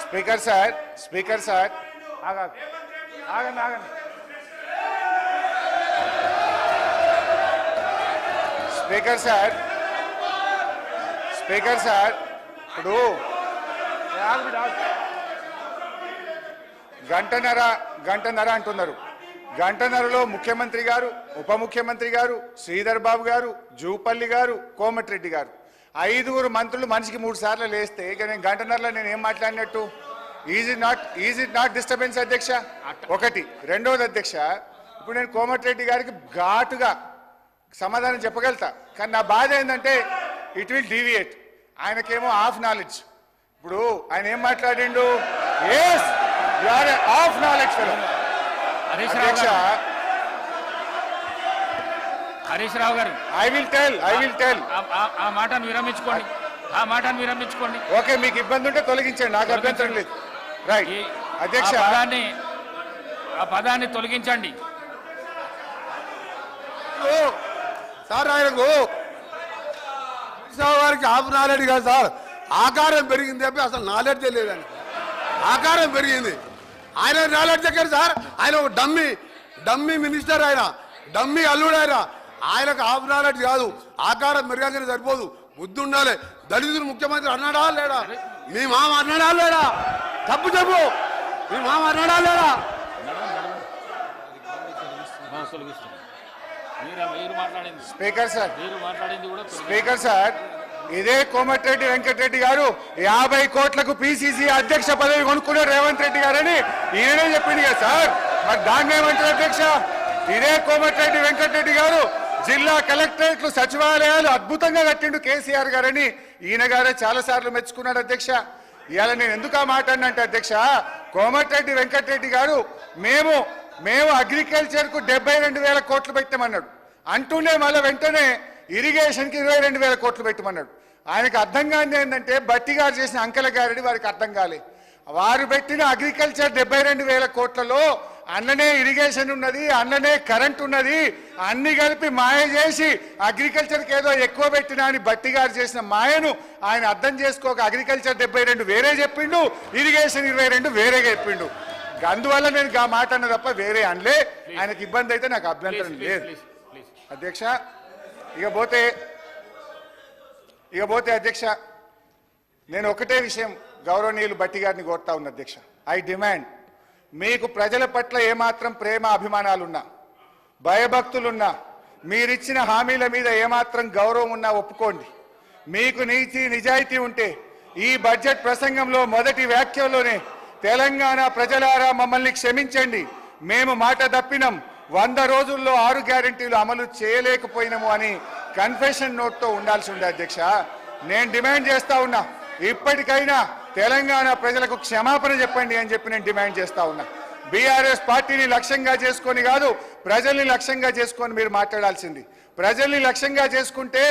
Speaker sir ఆగండి speaker sir ఇప్పుడు గంటన్నర అంటున్నారు. గంటన్నరలో ముఖ్యమంత్రి గారు, ఉప ముఖ్యమంత్రి గారు, శ్రీధర్ బాబు గారు, జూపల్లి గారు, కోమటిరెడ్డి గారు, 5 మంత్రులు మనిషికి 3 సార్లు లేస్తే ఇక నేను గంటన్నరలో నేను ఏం మాట్లాడినట్టు? ఈజ్ ఇట్ నాట్ డిస్టర్బెన్స్ అధ్యక్ష? ఒకటి. రెండవది అధ్యక్ష, ఇప్పుడు నేను కోమటిరెడ్డి గారికి ఘాటుగా సమాధానం చెప్పగలుగుతా, కానీ నా బాధ ఏంటంటే ఇట్ విల్ డీవియేట్. ఆయనకేమో హాఫ్ నాలెడ్జ్. ఇప్పుడు ఆయన ఏం మాట్లాడిండు? Yes you are half knowledge fellow. అధ్యక్ష హరీష్ రావు గారు, ఐ విల్ టెల్ ఆ మాటను విరమించుకోండి. ఓకే, మీకు ఇబ్బంది ఉంటే తొలగించండి, నాకు అభ్యంతరం లేదు. రైట్ అధ్యక్ష, ఆ పదాన్ని తొలగించండి. సార్ ఆయనకు వారికి హాఫ్ నాలెడ్జ్ కాదు సార్, ఆకారం పెరిగింది తప్పి అసలు నాలెడ్జ్ లేదని. ఆకారం పెరిగింది, ఆయన నాలెడ్జ్ ఎక్కడ సార్? ఆయన ఒక డమ్మీ మినిస్టర్, ఆయన డమ్మీ అల్లుడు. ఆయనకు హాఫ్ నాలెడ్జ్ కాదు, ఆకారం పెరగానే సరిపోదు, బుద్ధి ఉండాలి. దళితులు ముఖ్యమంత్రి అన్నాడా లేడా? మీ మామ అన్నాడా లేడా? తప్పు చెప్పు, మీ మామ అన్నాడా లేడా? స్పీకర్ సార్ ఇదే కోమటిరెడ్డి వెంకటరెడ్డి గారు 50 కోట్లకు పిసిసి అధ్యక్ష పదవి కొనుక్కున్నారు రేవంత్ రెడ్డి గారని ఈయనే చెప్పింది కదా సార్. మరి దాన్ని ఏమంటారు అధ్యక్ష? ఇదే కోమటిరెడ్డి వెంకటరెడ్డి గారు జిల్లా కలెక్టరేట్లు, సచివాలయాలు అద్భుతంగా కట్టిండు కేసీఆర్ గారని ఈయన గారే చాలా సార్లు మెచ్చుకున్నాడు అధ్యక్ష. ఇవాళ నేను ఎందుకు ఆ మాట అన్నంటే అధ్యక్ష, కోమటిరెడ్డి వెంకటరెడ్డి గారు మేము అగ్రికల్చర్ కు 72,000 కోట్లు పెట్టామన్నాడు. అంటూనే మళ్ళీ వెంటనే ఇరిగేషన్ కి 22,000 కోట్లు పెట్టమన్నాడు. ఆయనకు అర్థం కాని ఏంటంటే బట్టి గారు చేసిన అంకెల గారిని వారికి అర్థం కాలే. వారు పెట్టిన అగ్రికల్చర్ 72,000 కోట్లలో అన్ననే ఇరిగేషన్ ఉన్నది, అన్ననే కరెంట్ ఉన్నది, అన్ని కలిపి మాయ చేసి అగ్రికల్చర్కి ఏదో ఎక్కువ పెట్టినా అని బట్టి గారు చేసిన మాయను ఆయన అర్థం చేసుకోక అగ్రికల్చర్ 72 వేరే చెప్పిండు, ఇరిగేషన్ 22 వేరేగా చెప్పిండు. అందువల్ల నేను ఆ మాట అన్న తప్ప వేరే అనలే. ఆయనకి ఇబ్బంది అయితే నాకు అభ్యంతరం లేదు అధ్యక్ష. ఇక పోతే అధ్యక్ష, నేను ఒకటే విషయం గౌరవనీయులు బట్టి గారిని కోరుతా ఉన్నా అధ్యక్ష. ఐ డిమాండ్, మీకు ప్రజల పట్ల ఏమాత్రం ప్రేమ అభిమానాలున్నా, భయభక్తులున్నా, మీరిచ్చిన హామీల మీద ఏమాత్రం గౌరవం ఉన్నా ఒప్పుకోండి. మీకు నీతి నిజాయితీ ఉంటే ఈ బడ్జెట్ ప్రసంగంలో మొదటి వ్యాఖ్యలోనే తెలంగాణ ప్రజలారా మమ్మల్ని క్షమించండి, మేము మాట తప్పినాం, 100 రోజుల్లో 6 గ్యారెంటీలు అమలు చేయలేకపోయినాము అని కన్ఫెషన్ నోట్తో ఉండాల్సి ఉండే అధ్యక్ష. నేను డిమాండ్ చేస్తా ఉన్నా, ఇప్పటికైనా తెలంగాణ ప్రజలకు క్షమాపణ చెప్పండి అని చెప్పి నేను డిమాండ్ చేస్తా ఉన్నా. బీఆర్ఎస్ పార్టీని లక్ష్యంగా చేసుకొని కాదు, ప్రజల్ని లక్ష్యంగా చేసుకొని మీరు మాట్లాడాల్సింది. ప్రజల్ని లక్ష్యంగా చేసుకుంటే